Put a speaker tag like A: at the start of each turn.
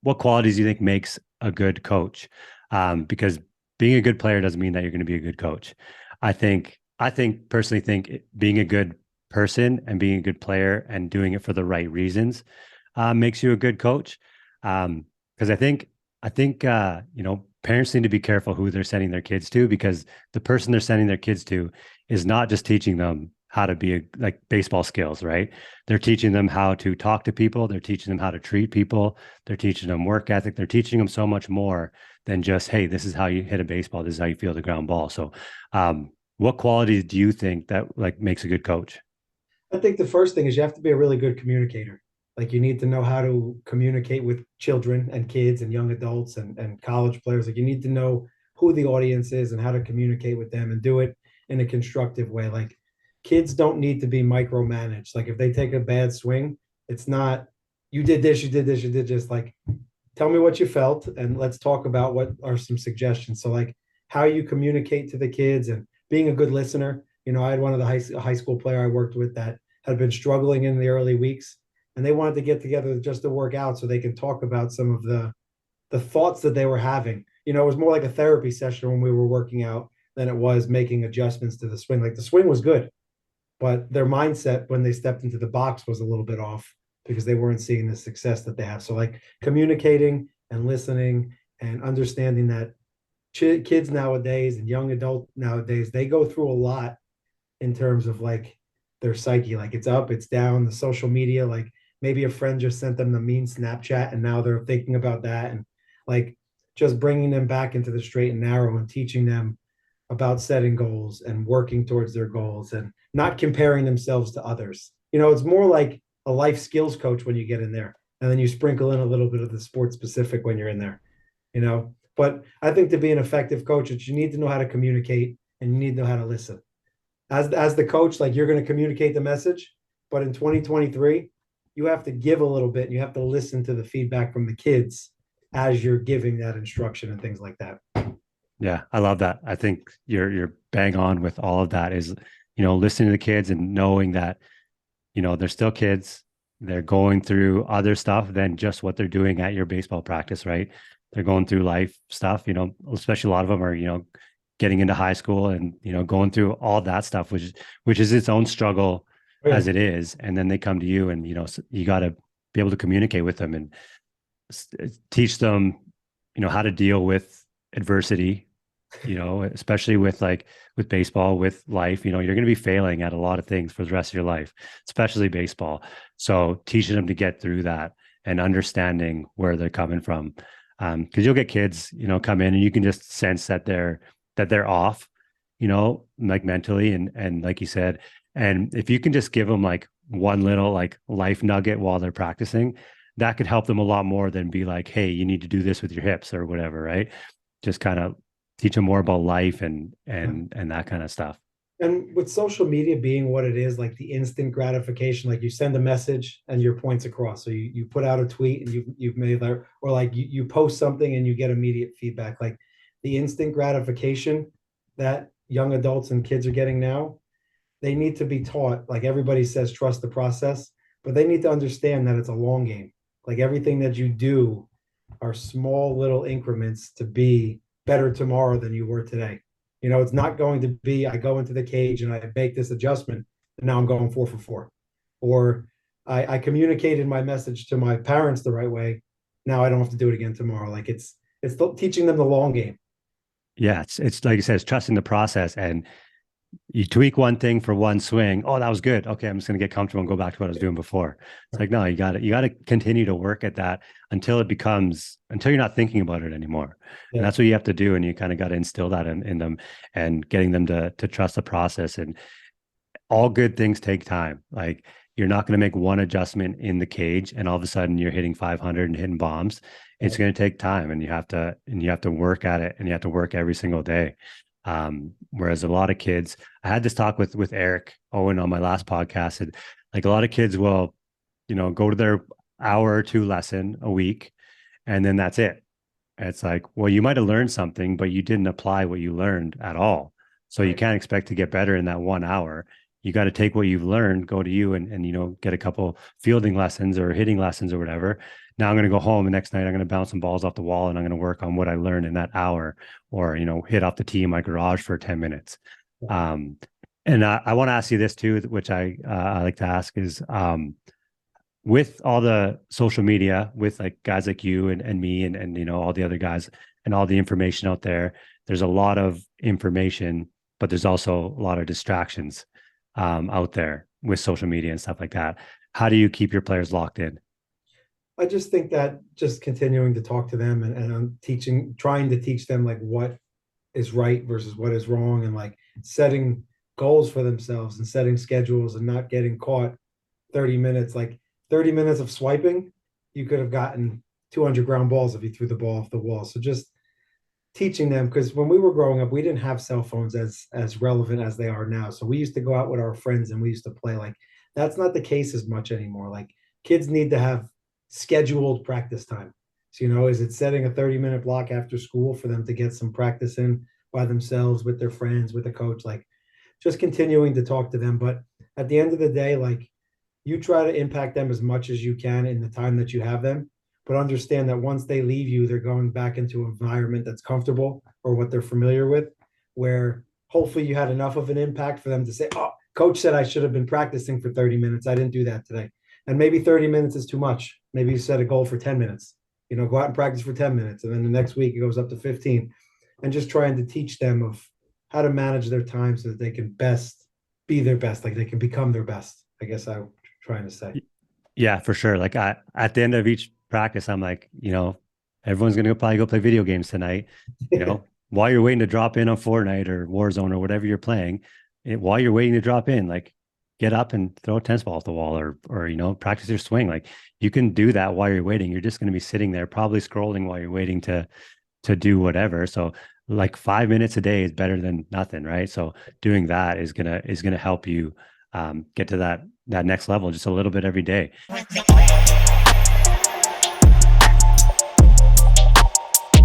A: what qualities do you think makes a good coach? Because being a good player doesn't mean that you're going to be a good coach. I think personally think being a good person and being a good player and doing it for the right reasons makes you a good coach. Because I think parents need to be careful who they're sending their kids to, because the person they're sending their kids to is not just teaching them how to be like baseball skills, right? They're teaching them how to talk to people. They're teaching them how to treat people. They're teaching them work ethic. They're teaching them so much more than just, hey, this is how you hit a baseball. This is how you feel the ground ball. So, what qualities do you think that like makes a good coach?
B: I think the first thing is you have to be a really good communicator. Like you need to know how to communicate with children and kids and young adults and college players. Like you need to know who the audience is and how to communicate with them and do it in a constructive way. Like kids don't need to be micromanaged. Like if they take a bad swing, it's not you did this, you did this, you did just like tell me what you felt and let's talk about what are some suggestions. So like how you communicate to the kids and being a good listener. I had one of the high school player I worked with that had been struggling in the early weeks, and they wanted to get together just to work out so they can talk about some of the thoughts that they were having. It was more like a therapy session when we were working out than it was making adjustments to the swing. Like the swing was good, but their mindset when they stepped into the box was a little bit off because they weren't seeing the success that they have. So like communicating and listening and understanding that kids nowadays and young adult nowadays, they go through a lot in terms of like their psyche. Like it's up, it's down, the social media, like maybe a friend just sent them the mean Snapchat and now they're thinking about that. And like just bringing them back into the straight and narrow and teaching them about setting goals and working towards their goals and not comparing themselves to others. It's more like a life skills coach when you get in there. And then you sprinkle in a little bit of the sport specific when you're in there, you know. But I think to be an effective coach, you need to know how to communicate and you need to know how to listen. As the coach, like you're going to communicate the message, but in 2023, you have to give a little bit and you have to listen to the feedback from the kids as you're giving that instruction and things like that.
A: Yeah, I love that. I think you're bang on with all of that is, listening to the kids and knowing that, they're still kids. They're going through other stuff than just what they're doing at your baseball practice, right? They're going through life stuff, especially a lot of them are, getting into high school and, going through all that stuff, which is its own struggle
B: Oh, yeah.
A: as it is. And then they come to you and, you got to be able to communicate with them and teach them, how to deal with adversity, especially with baseball, with life. You're going to be failing at a lot of things for the rest of your life, especially baseball. So teaching them to get through that and understanding where they're coming from. Because you'll get kids, come in and you can just sense that they're off, like mentally and like you said. And if you can just give them like one little like life nugget while they're practicing, that could help them a lot more than be like, hey, you need to do this with your hips or whatever, right? Just kind of teach them more about life and that kind of stuff.
B: And with social media being what it is, like the instant gratification, like you send a message and your point's across. So you put out a tweet and you've made that, or like you post something and you get immediate feedback. Like the instant gratification that young adults and kids are getting now, they need to be taught. Like everybody says, trust the process, but they need to understand that it's a long game. Like everything that you do are small little increments to be better tomorrow than you were today. It's not going to be I go into the cage and I make this adjustment and now I'm going 4 for 4. Or I communicated my message to my parents the right way. Now I don't have to do it again tomorrow. Like it's teaching them the long game.
A: Yeah, it's like you said, it's trusting the process. And you tweak one thing for one swing. Oh, that was good. Okay, I'm just going to get comfortable and go back to what I was doing before. It's like, no, you got to continue to work at that until you're not thinking about it anymore. And
B: Yeah.
A: that's what you have to do. And you kind of got to instill that in them and getting them to trust the process. And all good things take time. Like you're not going to make one adjustment in the cage and all of a sudden you're hitting 500 and hitting bombs. It's going to take time, and you have to work at it, and you have to work every single day. Whereas a lot of kids, I had this talk with Eric Owen on my last podcast, and like a lot of kids will, go to their hour or two lesson a week, and then that's it. And it's like, well, you might have learned something, but you didn't apply what you learned at all. So you
B: Right.
A: can't expect to get better in that 1 hour. You got to take what you've learned, go to you and get a couple fielding lessons or hitting lessons or whatever, now I'm going to go home, and next night I'm going to bounce some balls off the wall, and I'm going to work on what I learned in that hour, or, hit off the tee in my garage for 10 minutes. Um, and I want to ask you this too, which I like to ask is, with all the social media, with like guys like you and me and all the other guys and all the information out there, there's a lot of information, but there's also a lot of distractions out there with social media and stuff like that. How do you keep your players locked in?
B: I just think that just continuing to talk to them and I'm trying to teach them like what is right versus what is wrong, and like setting goals for themselves and setting schedules and not getting caught 30 minutes, like 30 minutes of swiping. You could have gotten 200 ground balls if you threw the ball off the wall. So just teaching them, because when we were growing up, we didn't have cell phones as relevant as they are now. So we used to go out with our friends and we used to play. Like that's not the case as much anymore. Like kids need to have scheduled practice time. So, is it setting a 30-minute block after school for them to get some practice in by themselves with their friends, with a coach? Like just continuing to talk to them. But at the end of the day, like you try to impact them as much as you can in the time that you have them, but understand that once they leave you, they're going back into an environment that's comfortable or what they're familiar with, where hopefully you had enough of an impact for them to say, oh, coach said I should have been practicing for 30 minutes. I didn't do that today. And maybe 30 minutes is too much. Maybe you set a goal for 10 minutes, go out and practice for 10 minutes. And then the next week it goes up to 15, and just trying to teach them of how to manage their time so that they can best be their best. Like they can become their best, I guess I'm trying to say.
A: Yeah, for sure. Like at the end of each practice, I'm like, everyone's gonna probably go play video games tonight. While you're waiting to drop in on Fortnite or Warzone or whatever you're playing, while you're waiting to drop in, like get up and throw a tennis ball off the wall, or practice your swing. Like you can do that while you're waiting. You're just going to be sitting there probably scrolling while you're waiting to do whatever. So like 5 minutes a day is better than nothing, right? So doing that is gonna help you get to that next level just a little bit every day.